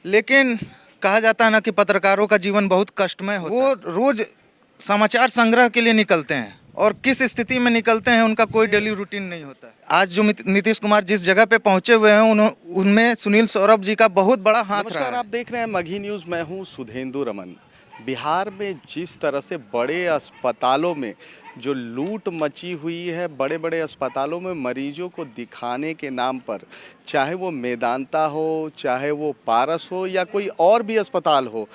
लेकिन कहा जाता है ना कि पत्रकारों का जीवन बहुत कष्टमय होता है। वो रोज समाचार संग्रह के लिए निकलते हैं और किस स्थिति में निकलते हैं उनका कोई डेली रूटीन नहीं होता है। आज जो नीतीश कुमार जिस जगह पे पहुंचे हुए हैं उनमें सुनील सौरभ जी का बहुत बड़ा हाथ रहा नमस्कार, है। आप देख रहे हैं मगही न्यूज़। मैं हूं सुधेंदु रमन। बिहार में जिस तरह से बड़े अस्पतालों में जो लूट मची हुई है, बड़े बड़े अस्पतालों में मरीजों को दिखाने के नाम पर, चाहे वो मेदांता हो, चाहे वो पारस हो या कोई और भी अस्पताल हो,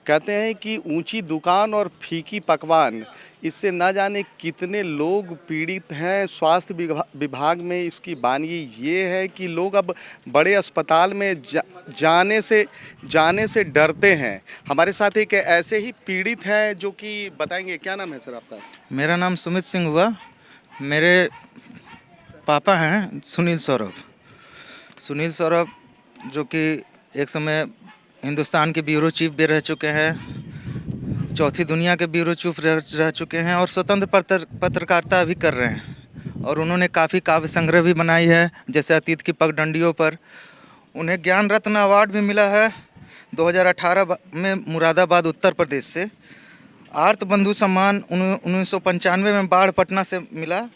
कहते हैं कि ऊंची दुकान और फीकी पकवान, इससे ना जाने कितने लोग पीड़ित हैं। स्वास्थ्य विभाग में इसकी बानगी ये है कि लोग अब बड़े अस्पताल में जाने से डरते हैं। हमारे साथ एक ऐसे ही पीड़ित हैं जो कि बताएंगे। क्या नाम है सर आपका? मेरा नाम सुमित सिंह हुआ। मेरे पापा हैं सुनील सौरभ जो कि एक समय हिंदुस्तान के ब्यूरो चीफ भी रह चुके हैं, चौथी दुनिया के ब्यूरो चीफ रह चुके हैं और स्वतंत्र पत्रकारिता भी कर रहे हैं। और उन्होंने काफ़ी काव्य संग्रह भी बनाई है, जैसे अतीत की पगडंडियों पर। उन्हें ज्ञान रत्न अवार्ड भी मिला है 2018 में मुरादाबाद उत्तर प्रदेश से। आर्त बंधु सम्मान 1995 में बाढ़ पटना से मिला।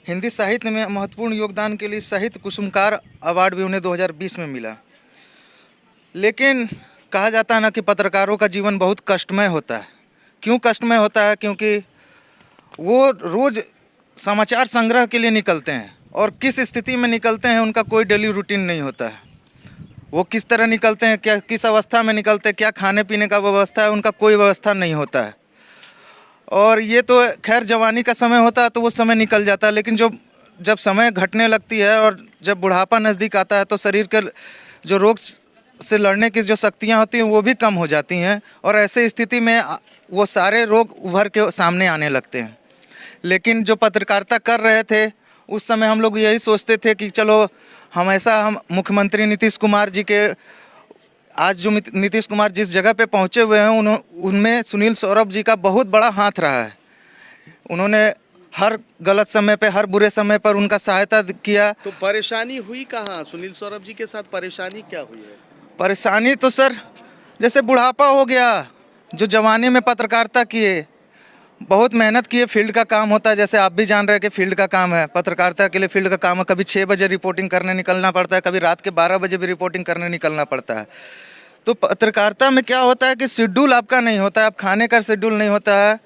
हिंदी साहित्य में महत्वपूर्ण योगदान के लिए साहित्य कुसुमकार अवार्ड भी उन्हें 2020 में मिला। लेकिन कहा जाता है ना कि पत्रकारों का जीवन बहुत कष्टमय होता है। क्यों कष्टमय होता है? क्योंकि वो रोज़ समाचार संग्रह के लिए निकलते हैं और किस स्थिति में निकलते हैं उनका कोई डेली रूटीन नहीं होता है। वो किस तरह निकलते हैं, क्या किस अवस्था में निकलते हैं, क्या खाने पीने का व्यवस्था है, उनका कोई व्यवस्था नहीं होता है। और ये तो खैर जवानी का समय होता है तो वो समय निकल जाता है, लेकिन जब समय घटने लगती है और जब बुढ़ापा नज़दीक आता है तो शरीर के जो रोग से लड़ने की जो शक्तियाँ होती हैं वो भी कम हो जाती हैं और ऐसे स्थिति में वो सारे रोग उभर के सामने आने लगते हैं। लेकिन जो पत्रकारिता कर रहे थे उस समय हम लोग यही सोचते थे कि चलो हम मुख्यमंत्री नीतीश कुमार जी के आज जो नीतीश कुमार जिस जगह पे पहुंचे हुए हैं उनमें सुनील सौरभ जी का बहुत बड़ा हाथ रहा है। उन्होंने हर गलत समय पे, हर बुरे समय पर उनका सहायता किया। तो परेशानी हुई कहाँ? सुनील सौरभ जी के साथ परेशानी क्या हुई है? परेशानी तो सर जैसे बुढ़ापा हो गया, जो जवानी में पत्रकारिता किए, बहुत मेहनत किए। फील्ड का काम होता है, जैसे आप भी जान रहे हैं कि फील्ड का काम है, पत्रकारिता के लिए फील्ड का काम है। कभी 6 बजे रिपोर्टिंग करने निकलना पड़ता है, कभी रात के 12 बजे भी रिपोर्टिंग करने निकलना पड़ता है। तो पत्रकारिता में क्या होता है कि शेड्यूल आपका नहीं होता है, आप खाने का शेड्यूल नहीं होता है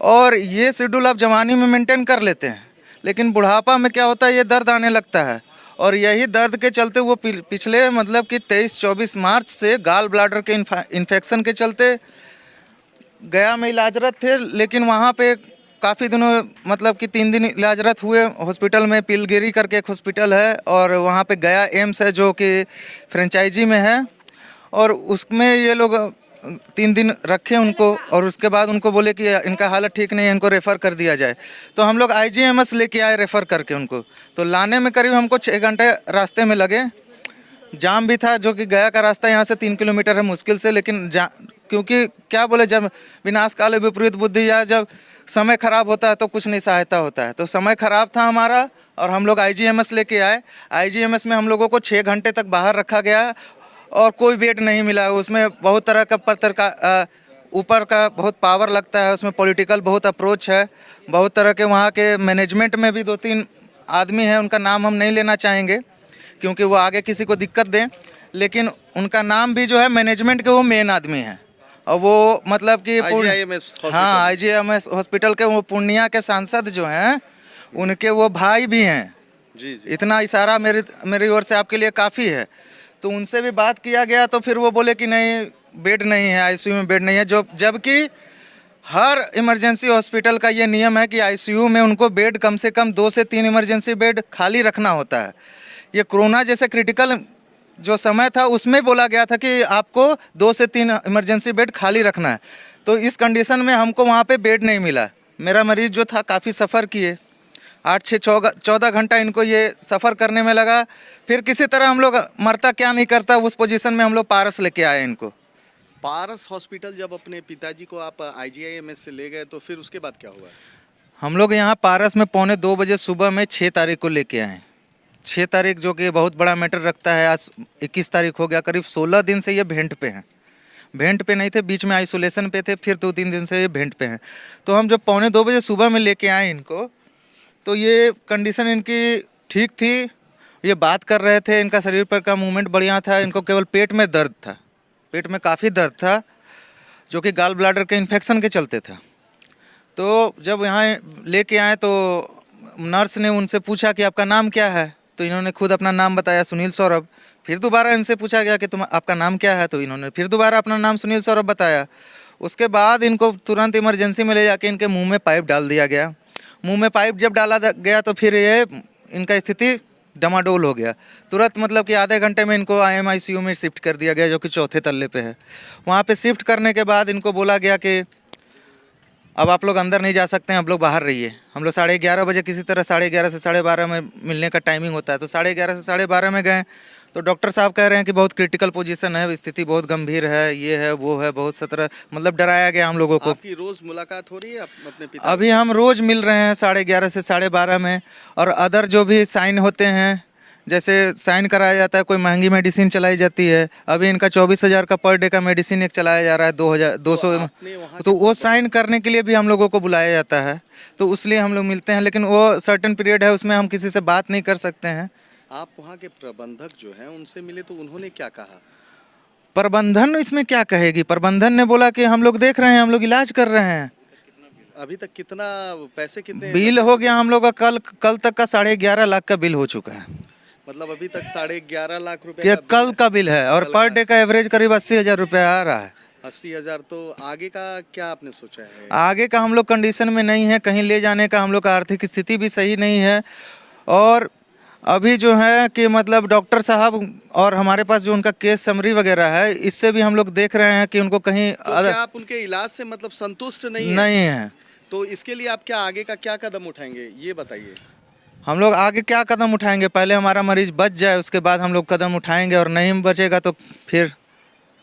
और ये शेड्यूल आप जवानी में मेंटेन कर लेते हैं। लेकिन बुढ़ापा में क्या होता है, ये दर्द आने लगता है और यही दर्द के चलते वो पिछले मतलब कि 23-24 मार्च से गाल ब्लाडर के इन्फेक्शन के चलते गया में इलाजरत थे। लेकिन वहाँ पे काफ़ी दिनों मतलब कि 3 दिन इलाजरत हुए हॉस्पिटल में। पिलगिरी करके एक हॉस्पिटल है और वहाँ पे गया एम्स है जो कि फ्रेंचाइजी में है और उसमें ये लोग 3 दिन रखे उनको और उसके बाद उनको बोले कि इनका हालत ठीक नहीं है, इनको रेफ़र कर दिया जाए। तो हम लोग IGMS लेके आए रेफ़र करके उनको। तो लाने में करीब हमको 6 घंटे रास्ते में लगे। जाम भी था, जो कि गया का रास्ता यहाँ से 3 किलोमीटर है मुश्किल से। लेकिन क्योंकि क्या बोले, जब विनाश काले विपरीत बुद्धि या जब समय ख़राब होता है तो कुछ नहीं सहायता होता है। तो समय ख़राब था हमारा और हम लोग IGMS लेके आए। IGMS में हम लोगों को 6 घंटे तक बाहर रखा गया और कोई बेड नहीं मिला। उसमें बहुत तरह का ऊपर का बहुत पावर लगता है, उसमें पॉलिटिकल बहुत अप्रोच है, बहुत तरह के वहाँ के मैनेजमेंट में भी 2-3 आदमी हैं, उनका नाम हम नहीं लेना चाहेंगे क्योंकि वो आगे किसी को दिक्कत दें। लेकिन उनका नाम भी जो है मैनेजमेंट के वो मेन आदमी हैं और वो मतलब कि IGMS हॉस्पिटल के वो पूर्णिया के सांसद जो हैं उनके वो भाई भी हैं। जी। इतना इशारा मेरी ओर से आपके लिए काफ़ी है। तो उनसे भी बात किया गया तो फिर वो बोले कि नहीं, बेड नहीं है, ICU में बेड नहीं है। जबकि हर इमरजेंसी हॉस्पिटल का ये नियम है कि ICU में उनको बेड कम से कम 2 से 3 इमरजेंसी बेड खाली रखना होता है। ये कोरोना जैसे क्रिटिकल जो समय था उसमें बोला गया था कि आपको 2 से 3 इमरजेंसी बेड खाली रखना है। तो इस कंडीशन में हमको वहाँ पे बेड नहीं मिला। मेरा मरीज़ जो था काफ़ी सफ़र किए, 8-6-14 घंटा इनको ये सफ़र करने में लगा। फिर किसी तरह हम लोग, मरता क्या नहीं करता, उस पोजीशन में हम लोग पारस लेके आए इनको। पारस हॉस्पिटल जब अपने पिताजी को आप IGIMS से ले गए तो फिर उसके बाद क्या हुआ? हम लोग यहाँ पारस में 1:45 बजे सुबह में 6 तारीख को लेके आए। 6 तारीख जो कि बहुत बड़ा मैटर रखता है, आज 21 तारीख हो गया, करीब 16 दिन से ये भेंट पे हैं। भेंट पे नहीं थे, बीच में आइसोलेशन पे थे, फिर 2-3 दिन से ये भेंट पे हैं। तो हम जब 1:45 बजे सुबह में लेके आए इनको, तो ये कंडीशन इनकी ठीक थी, ये बात कर रहे थे, इनका शरीर पर का मूवमेंट बढ़िया था, इनको केवल पेट में दर्द था, पेट में काफ़ी दर्द था, जो कि गाल ब्लैडर के इन्फेक्शन के चलते था। तो जब यहाँ लेके आए तो नर्स ने उनसे पूछा कि आपका नाम क्या है, तो इन्होंने खुद अपना नाम बताया, सुनील सौरभ। फिर दोबारा इनसे पूछा गया कि तुम आपका नाम क्या है, तो इन्होंने फिर दोबारा अपना नाम सुनील सौरभ बताया। उसके बाद इनको तुरंत इमरजेंसी में ले जाके इनके मुंह में पाइप डाल दिया गया। मुंह में पाइप जब डाला गया तो फिर ये इनका स्थिति डमाडोल हो गया। तुरंत मतलब कि आधे घंटे में इनको IMICU में शिफ्ट कर दिया गया, जो कि 4थे तल्ले पे है। वहाँ पे शिफ्ट करने के बाद इनको बोला गया कि अब आप लोग अंदर नहीं जा सकते हैं, आप लोग बाहर रहिए। हम लोग 11:30 बजे किसी तरह 11:30 से 12:30 में मिलने का टाइमिंग होता है, तो 11:30 से 12:30 में गए तो डॉक्टर साहब कह रहे हैं कि बहुत क्रिटिकल पोजीशन है, स्थिति बहुत गंभीर है, ये है वो है, बहुत सत्रह मतलब डराया गया हम लोगों को। आपकी रोज मुलाकात हो रही है अपने पिता? अभी हम रोज़ मिल रहे हैं 11:30 से 12:30 में। और अदर जो भी साइन होते हैं, जैसे साइन कराया जाता है, कोई महंगी मेडिसिन चलाई जाती है। अभी इनका 24,000 का पर डे का मेडिसिन एक चलाया जा रहा है, 2,200। तो वो साइन करने के लिए भी हम लोगों को बुलाया जाता है, तो उसलिए हम लोग मिलते हैं। लेकिन वो सर्टेन पीरियड है, उसमें हम किसी से बात नहीं कर सकते हैं। आप वहाँ के प्रबंधक जो हैं उनसे मिले तो उन्होंने क्या कहा? प्रबंधन इसमें क्या कहेगी, प्रबंधन ने बोला कि हम लोग देख रहे हैं, हम लोग इलाज कर रहे हैं। अभी तक कितना पैसे कितने बिल हो गया हम लोग का, कल तक का 11.5 लाख का बिल हो चुका है। मतलब अभी तक 11.5 लाख रुपए ये का कल का बिल है, और कल पर का। डे का एवरेज करीब 80,000 रुपया आ रहा है। 80,000। तो आगे का क्या आपने सोचा है? आगे का हम लोग कंडीशन में नहीं है, कहीं ले जाने का हम लोग का आर्थिक स्थिति भी सही नहीं है। और अभी जो है कि मतलब डॉक्टर साहब और हमारे पास जो उनका केस समरी वगैरह है, इससे भी हम लोग देख रहे हैं कि उनको कहीं तो क्या आप उनके इलाज से मतलब संतुष्ट नहीं हैं? नहीं है। तो इसके लिए आप क्या आगे का क्या कदम उठाएंगे, ये बताइए। हम लोग आगे क्या कदम उठाएंगे, पहले हमारा मरीज बच जाए, उसके बाद हम लोग कदम उठाएंगे, और नहीं बचेगा तो फिर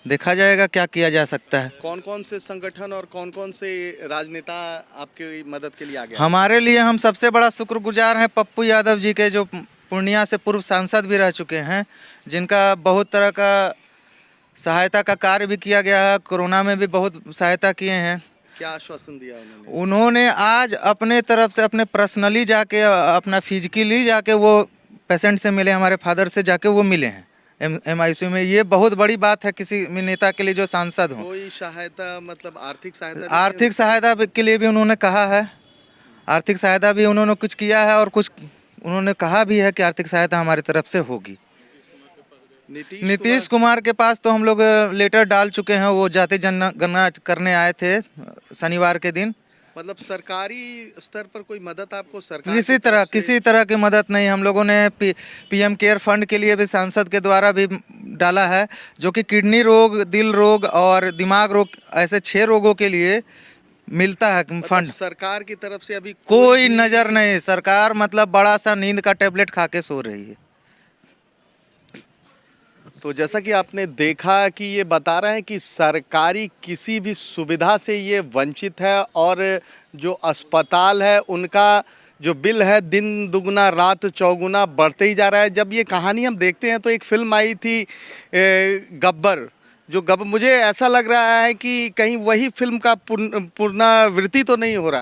देखा जाएगा क्या किया जा सकता है। कौन कौन से संगठन और कौन कौन से राजनेता आपकी मदद के लिए आ गए? हमारे लिए हम सबसे बड़ा शुक्रगुजार हैं पप्पू यादव जी के, जो पूर्णिया से पूर्व सांसद भी रह चुके हैं, जिनका बहुत तरह का सहायता का कार्य भी किया गया है। कोरोना में भी बहुत सहायता किए हैं। क्या आश्वासन दिया उन्होंने? उन्होंने आज अपने तरफ से अपने पर्सनली जाके, अपना फिजिकली जाके वो पेशेंट से मिले, हमारे फादर से जाके वो मिले हैं MICU में। ये बहुत बड़ी बात है किसी नेता के लिए जो सांसद हो। कोई सहायता मतलब आर्थिक सहायता? आर्थिक सहायता के लिए भी उन्होंने कहा है, आर्थिक सहायता भी उन्होंने कुछ किया है, और कुछ उन्होंने कहा भी है कि आर्थिक सहायता हमारी तरफ से होगी। नीतीश कुमार के पास तो हम लोग लेटर डाल चुके हैं, वो जाति जनगणना करने आए थे शनिवार के दिन। मतलब सरकारी स्तर पर कोई मदद आपको सरकार किसी तरह की मदद नहीं। हम लोगों ने PM केयर फंड के लिए भी सांसद के द्वारा भी डाला है, जो कि किडनी रोग, दिल रोग और दिमाग रोग, ऐसे 6 रोगों के लिए मिलता है मतलब फंड। सरकार की तरफ से अभी कोई नज़र नहीं। सरकार मतलब बड़ा सा नींद का टेबलेट खा के सो रही है। तो जैसा कि आपने देखा कि ये बता रहे हैं कि सरकारी किसी भी सुविधा से ये वंचित है, और जो अस्पताल है उनका जो बिल है दिन दुगना रात चौगुना बढ़ते ही जा रहा है। जब ये कहानी हम देखते हैं तो एक फिल्म आई थी गब्बर, मुझे ऐसा लग रहा है कि कहीं वही फिल्म का पुनरावृत्ति तो नहीं हो रहा है।